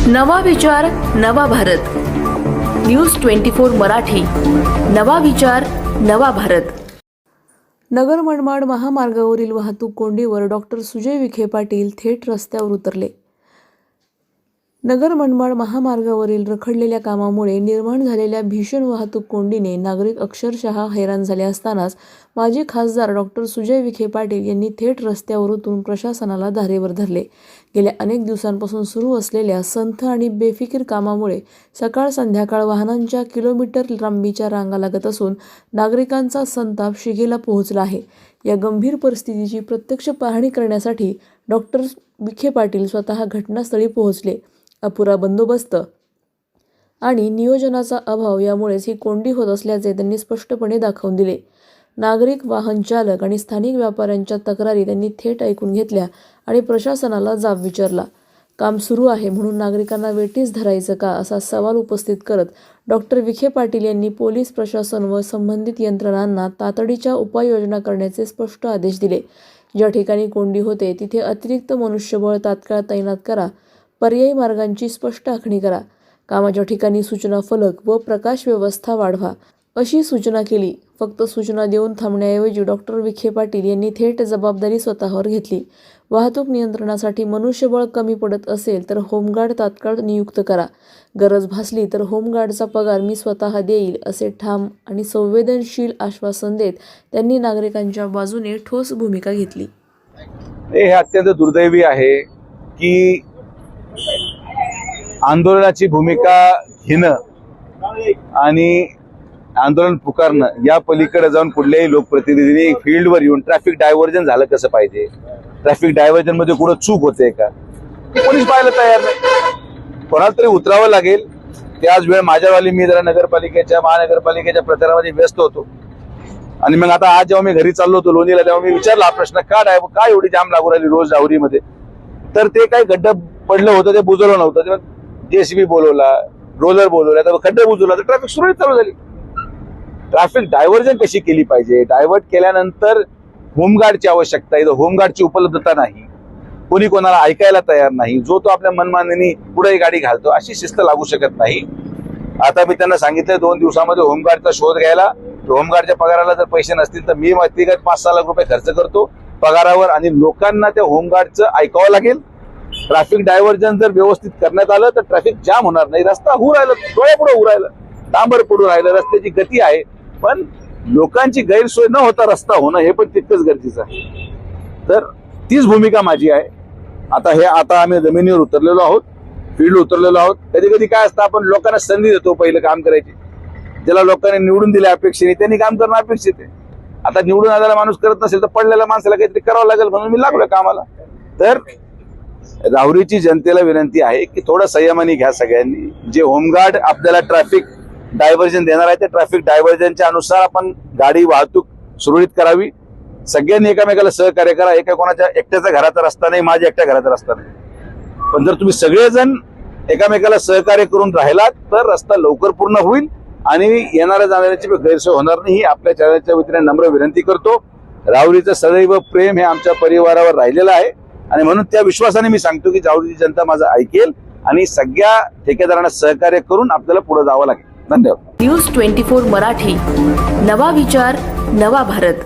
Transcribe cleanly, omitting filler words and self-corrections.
नवा विचार नवा भारत। न्यूज 24 मराठी। नवा विचार नवा भारत। नगर मनमाड महामार्गावरील वाहतूक कोंडीवर डॉक्टर सुजय विखे पाटील थेट रस्त्यावर उतरले। नगर मनमाड महामार्गावरील रखडलेल्या कामामुळे निर्माण झालेल्या भीषण वाहतूक कोंडीने नागरिक अक्षरशः हैराण झाले असतानाच माजी खासदार डॉक्टर सुजय विखे पाटील यांनी थेट रस्त्यावर उतरून प्रशासनाला धारेवर धरले। गेल्या अनेक दिवसांपासून सुरू असलेल्या संथ आणि बेफिकीर कामामुळे सकाळ संध्याकाळ वाहनांच्या किलोमीटर लांबीच्या रांगा लागत असून नागरिकांचा संताप शिगेला पोहोचला आहे। या गंभीर परिस्थितीची प्रत्यक्ष पाहणी करण्यासाठी डॉक्टर विखे पाटील स्वतः घटनास्थळी पोहोचले। अपुरा बंदोबस्त आणि नियोजनाचा अभाव यामुळेच ही कोंडी होत असल्याचे त्यांनी स्पष्टपणे दाखवून दिले। नागरिक, वाहन चालक आणि स्थानिक व्यापाऱ्यांच्या तक्रारी त्यांनी थेट ऐकून घेतल्या आणि प्रशासनाला जाब विचारला। काम सुरू आहे म्हणून नागरिकांना वेठीस धरायचं का असा सवाल उपस्थित करत डॉक्टर विखे पाटील यांनी पोलीस प्रशासन व संबंधित यंत्रणांना तातडीच्या उपाययोजना करण्याचे स्पष्ट आदेश दिले। ज्या ठिकाणी कोंडी होते तिथे अतिरिक्त मनुष्यबळ तात्काळ तैनात करा, पर्यायी मार्गांची स्पष्ट आखणी करा, कामाच्या ठिकाणी सूचना फलक व प्रकाश व्यवस्था वाढवा अशी सूचना केली। फक्त सूचना देऊन थांबण्याऐवजी डॉक्टर विखे पाटील यांनी थेट जबाबदारी स्वतःवर घेतली। वाहतूक नियंत्रणासाठी मनुष्यबळ कमी पडत असेल तर होमगार्ड तात्काळ नियुक्त करा, गरज भासली तर होमगार्डचा पगार मी स्वतः देईल असे ठाम आणि संवेदनशील आश्वासन देत त्यांनी नागरिकांच्या बाजूने ठोस भूमिका घेतली। हे अत्यंत दुर्दैवी आहे की आंदोलनाची भूमिका घेणं आणि आंदोलन पुकारणं या पलीकडे जाऊन कुठल्याही लोकप्रतिनिधींनी फील्डवर येऊन ट्रॅफिक डायव्हर्जन झालं कसं पाहिजे, ट्रॅफिक डायव्हर्जन मध्ये कुठं चूक होते का, कोणीच पाहायला तयार नाही। कोणाला तरी उतरावं लागेल। त्याच वेळ माझ्यावाली मी जरा महानगरपालिकेच्या प्रचारामध्ये व्यस्त होतो आणि मग आता आज जेव्हा मी घरी चाललो होतो लोणीला तेव्हा मी विचारला हा प्रश्न, का एवढी जाम लागू राहिली रोज डावरीमध्ये, तर ते काही खड्डा पडलं होतं ते बुजवलं नव्हतं, तेव्हा JCB बोलवला, रोलर बोलवला, तर खड्डे बुजवला तर ट्रॅफिक सुरळीत चालू झाली। ट्रॅफिक डायव्हर्जन कशी केली पाहिजे, डायव्हर्ट केल्यानंतर होमगार्डची आवश्यकता आहे, होमगार्डची उपलब्धता नाही, कोणी कोणाला ऐकायला तयार नाही, जो तो आपल्या मनमानीने पुढे गाडी घालतो, अशी शिस्त लागू शकत नाही। आता मी त्यांना सांगितलं 2 दिवसामध्ये होमगार्डचा शोध घ्यायला। होमगार्डच्या पगाराला जर पैसे नसतील तर मी व्यक्तिगत 5-6 लाख रुपये खर्च करतो पगारावर आणि लोकांना त्या होमगार्डचं ऐकावं लागेल। ट्रॅफिक डायव्हर्जन जर व्यवस्थित करण्यात आलं तर ट्रॅफिक जाम होणार नाही, रस्ता होऊ राहिला, डोळ्यापुढे होऊ राहिलं, डांबर पडू राहिलं, रस्त्याची गती आहे, पण लोकांची गैरसोय न होता रस्ता होणं हे पण तितकंच गरजेचं आहे। तर तीच भूमिका माझी आहे। आता आम्ही जमिनीवर उतरलेलो आहोत, फील्ड उतरलेलो आहोत। कधी कधी काय असतं, आपण लोकांना संधी देतो पहिलं काम करायची, ज्याला लोकांनी निवडून दिले अपेक्षेने त्यांनी काम करणं अपेक्षित आहे। आता निवडून आलेला माणूस करत नसेल तर पडलेल्या माणसाला काहीतरी करावं लागेल म्हणून मी लागलोय कामाला। तर राहुरीची जनतेला विनंती आहे की थोडं संयमाने घ्या सगळ्यांनी। जे होमगार्ड आपल्याला ट्रॅफिक डायव्हर्जन देणार आहे त्या ट्रॅफिक डायव्हर्जनच्या अनुसार आपण गाडी वाहतूक सुरळीत करावी। सगळ्यांनी एकमेकाला सहकार्य करा। एका कोणाच्या एकट्याचा घराचा रस्ता नाही, माझ्या एकट्या घराचा रस्ता नाही, पण जर तुम्ही सगळेजण एकमेकाला सहकार्य करून राहिलात तर रस्ता लवकर पूर्ण होईल आणि येणाऱ्या जाणाऱ्याची गैरसोय होणार नाही। ही आपल्या चॅनलच्या वतीने नम्र विनंती करतो। राहुरीचं सदैव प्रेम हे आमच्या परिवारावर राहिलेलं आहे आणि म्हणून त्या विश्वासाने मी सांगतो की राहुरीची जनता माझं ऐकेल आणि सगळ्या ठेकेदारांना सहकार्य करून आपल्याला पुढे जावं लागेल। धन्यवाद। न्यूज 24 मराठी। नवा विचार नवा भारत।